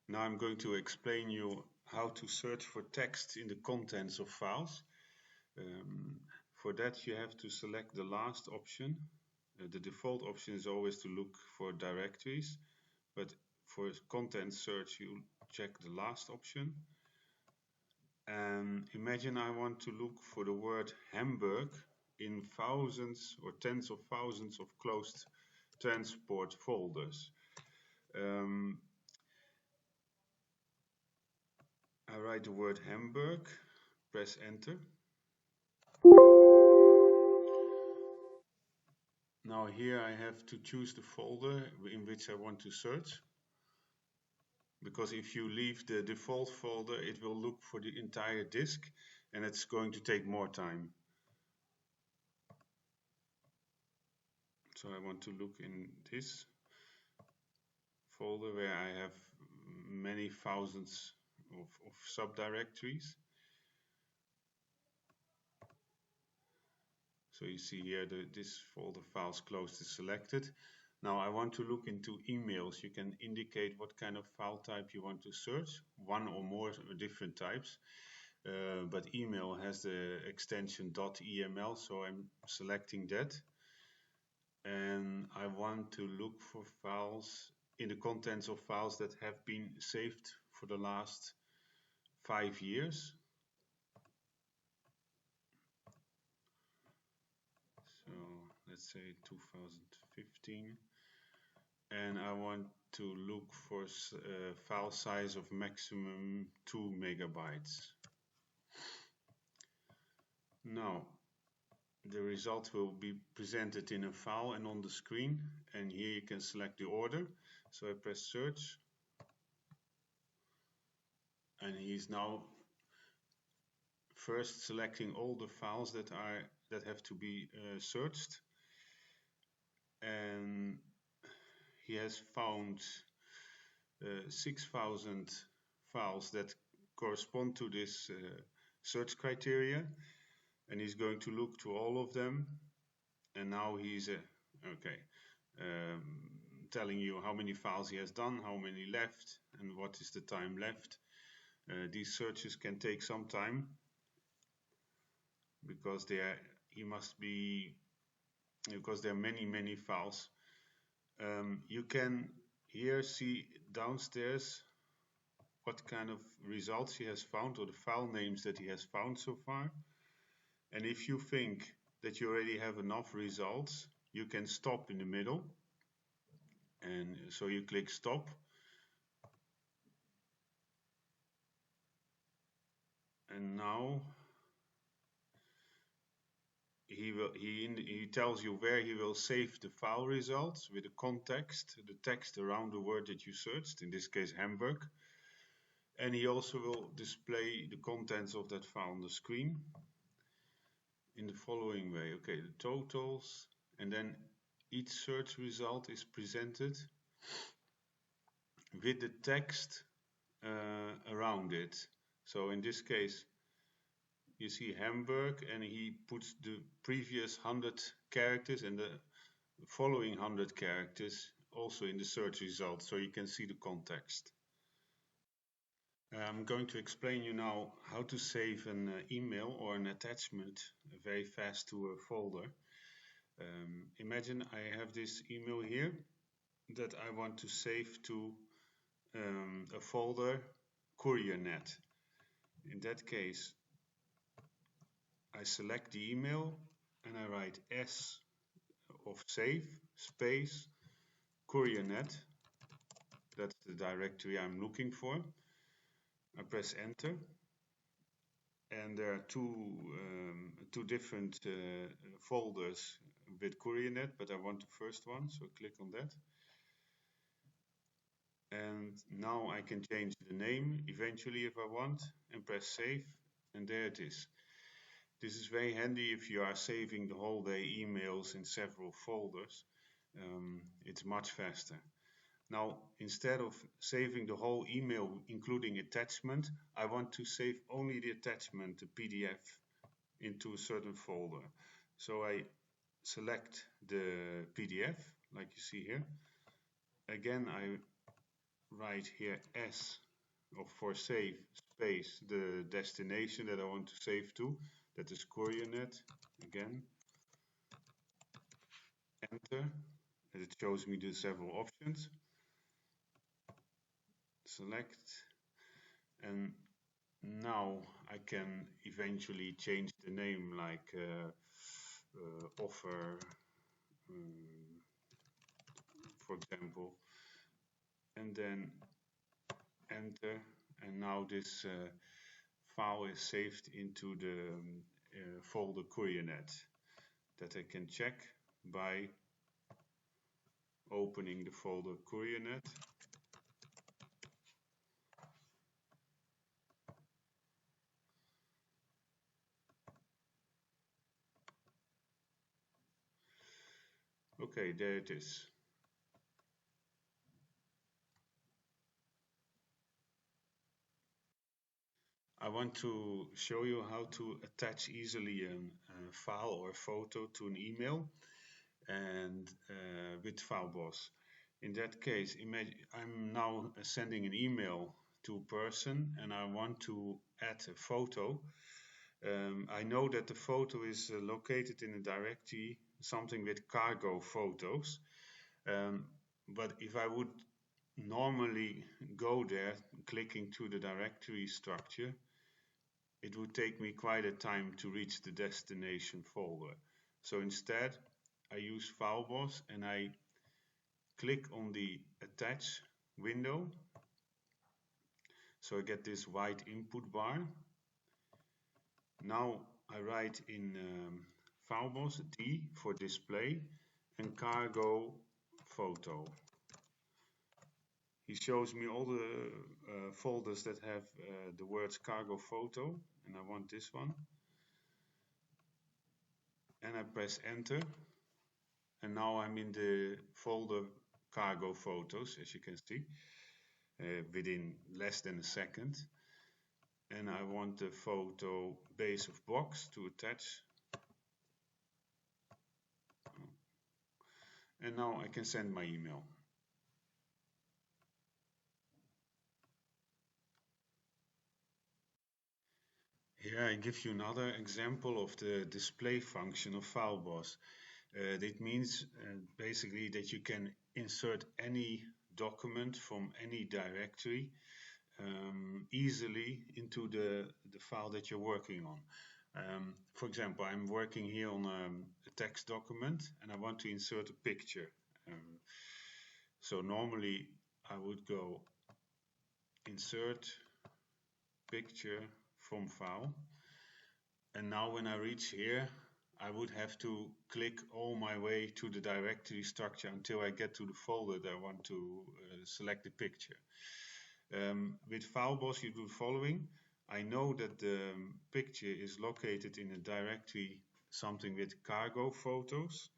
Now I'm going to explain you how to search for text in the contents of files. For that you have to select the last option. The default option is always to look for directories, but for content search you check the last option. And imagine I want to look for the word Hamburg in thousands or tens of thousands of closed transport folders. I write the word Hamburg, press enter. Now here I have to choose the folder in which I want to search, because if you leave the default folder it will look for the entire disk and it's going to take more time. So I want to look in this folder where I have many thousands of subdirectories. So you see here this folder files closed is selected. Now I want to look into emails. You can indicate what kind of file type you want to search, one or more different types. But email has the extension .eml, so I'm selecting that. And I want to look for files in the contents of files that have been saved for the last 5 years. So let's say 2015. And I want to look for file size of maximum 2 megabytes. Now the result will be presented in a file and on the screen, and here you can select the order. So I press search and he's now first selecting all the files that have to be searched, and he has found 6,000 files that correspond to this search criteria, and he's going to look to all of them. And now he's telling you how many files he has done, how many left, and what is the time left. These searches can take some time because there are many files. You can here see downstairs what kind of results he has found, or the file names that he has found so far. And if you think that you already have enough results, you can stop in the middle, and so you click stop. And now he tells you where he will save the file results with the context, the text around the word that you searched, in this case Hamburg. And he also will display the contents of that file on the screen in the following way. Okay, the totals, and then each search result is presented with the text around it. So in this case you see Hamburg, and he puts the previous 100 characters and the following 100 characters also in the search result, so you can see the context. I'm going to explain you now how to save an email or an attachment very fast to a folder. Imagine I have this email here that I want to save to a folder CourierNet. In that case, I select the email and I write S of save space CourierNet. That's the directory I'm looking for. I press enter, and there are two different folders with CourierNet, but I want the first one, so click on that. And now I can change the name eventually if I want, and press save, and there it is. This is very handy if you are saving the whole day emails in several folders. It's much faster. Now, instead of saving the whole email including attachment, I want to save only the attachment, the PDF, into a certain folder. So I select the PDF like you see here. Again, I write here S or for save space the destination that I want to save to. That is CourierNet. Again, enter, and it shows me the several options. Select, and now I can eventually change the name, like offer, for example, and then enter, and now this file is saved into the folder CourierNet that I can check by opening the folder CourierNet. Okay, there it is. I want to show you how to attach easily a file or a photo to an email, and with FileBoss. In that case, imagine I'm now sending an email to a person and I want to add a photo. I know that the photo is located in a directory, something with cargo photos. But if I would normally go there, clicking to the directory structure, it would take me quite a time to reach the destination folder. So instead, I use FileBoss and I click on the attach window. So I get this white input bar. Now I write in FileBoss D for display and cargo photo. He shows me all the folders that have the words cargo photo, and I want this one. And I press enter, and now I'm in the folder cargo photos, as you can see, within less than a second. And I want the photo base of box to attach. And now I can send my email. Here I give you another example of the display function of FileBoss. That means basically that you can insert any document from any directory easily into the file that you're working on. For example, I'm working here on a text document and I want to insert a picture. So normally I would go insert picture from file, and now when I reach here I would have to click all my way to the directory structure until I get to the folder that I want to select the picture. With FileBoss you do the following. I know that the picture is located in a directory, something with cargo photos.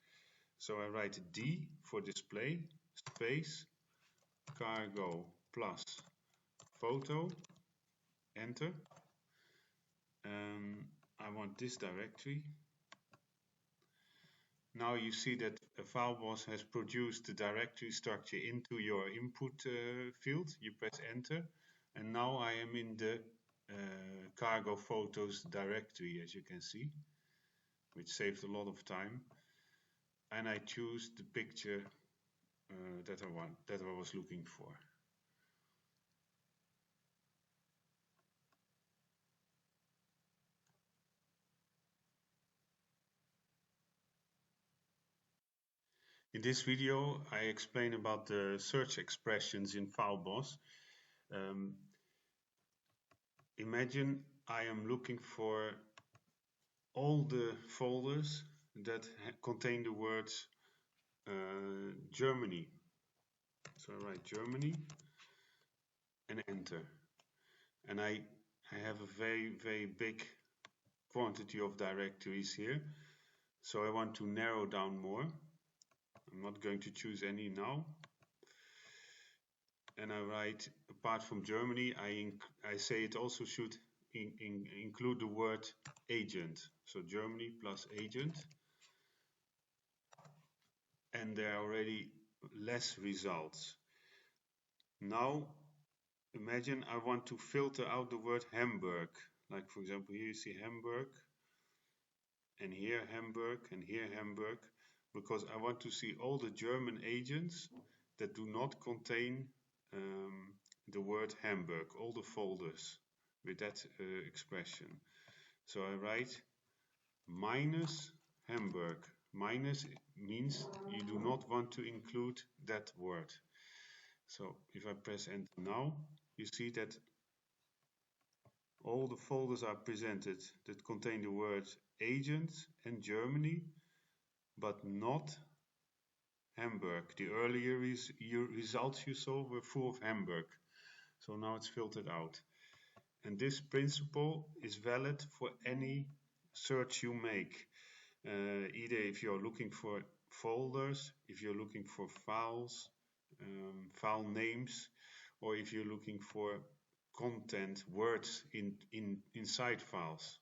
So I write D for display, space, cargo plus photo, enter. I want this directory. Now you see that FileBoss has produced the directory structure into your input field. You press enter, and now I am in the cargo photos directory, as you can see, which saved a lot of time. And I choose the picture that I was looking for. In this video, I explain about the search expressions in FileBoss. Imagine I am looking for all the folders that contain the words Germany. So I write Germany and enter. And I have a very big quantity of directories here. So I want to narrow down more. I'm not going to choose any now. And I write, apart from Germany, I say it also should include the word agent. So Germany plus agent. And there are already less results. Now imagine I want to filter out the word Hamburg. Like for example, here you see Hamburg, and here Hamburg, and here Hamburg, because I want to see all the German agents that do not contain the word Hamburg, all the folders with that expression. So I write minus Hamburg. Minus means you do not want to include that word. So if I press enter now, you see that all the folders are presented that contain the words agent and Germany, but not Hamburg. The earlier results you saw were full of Hamburg. So now it's filtered out. And this principle is valid for any search you make. Either if you're looking for folders, if you're looking for files, file names, or if you're looking for content, words inside files.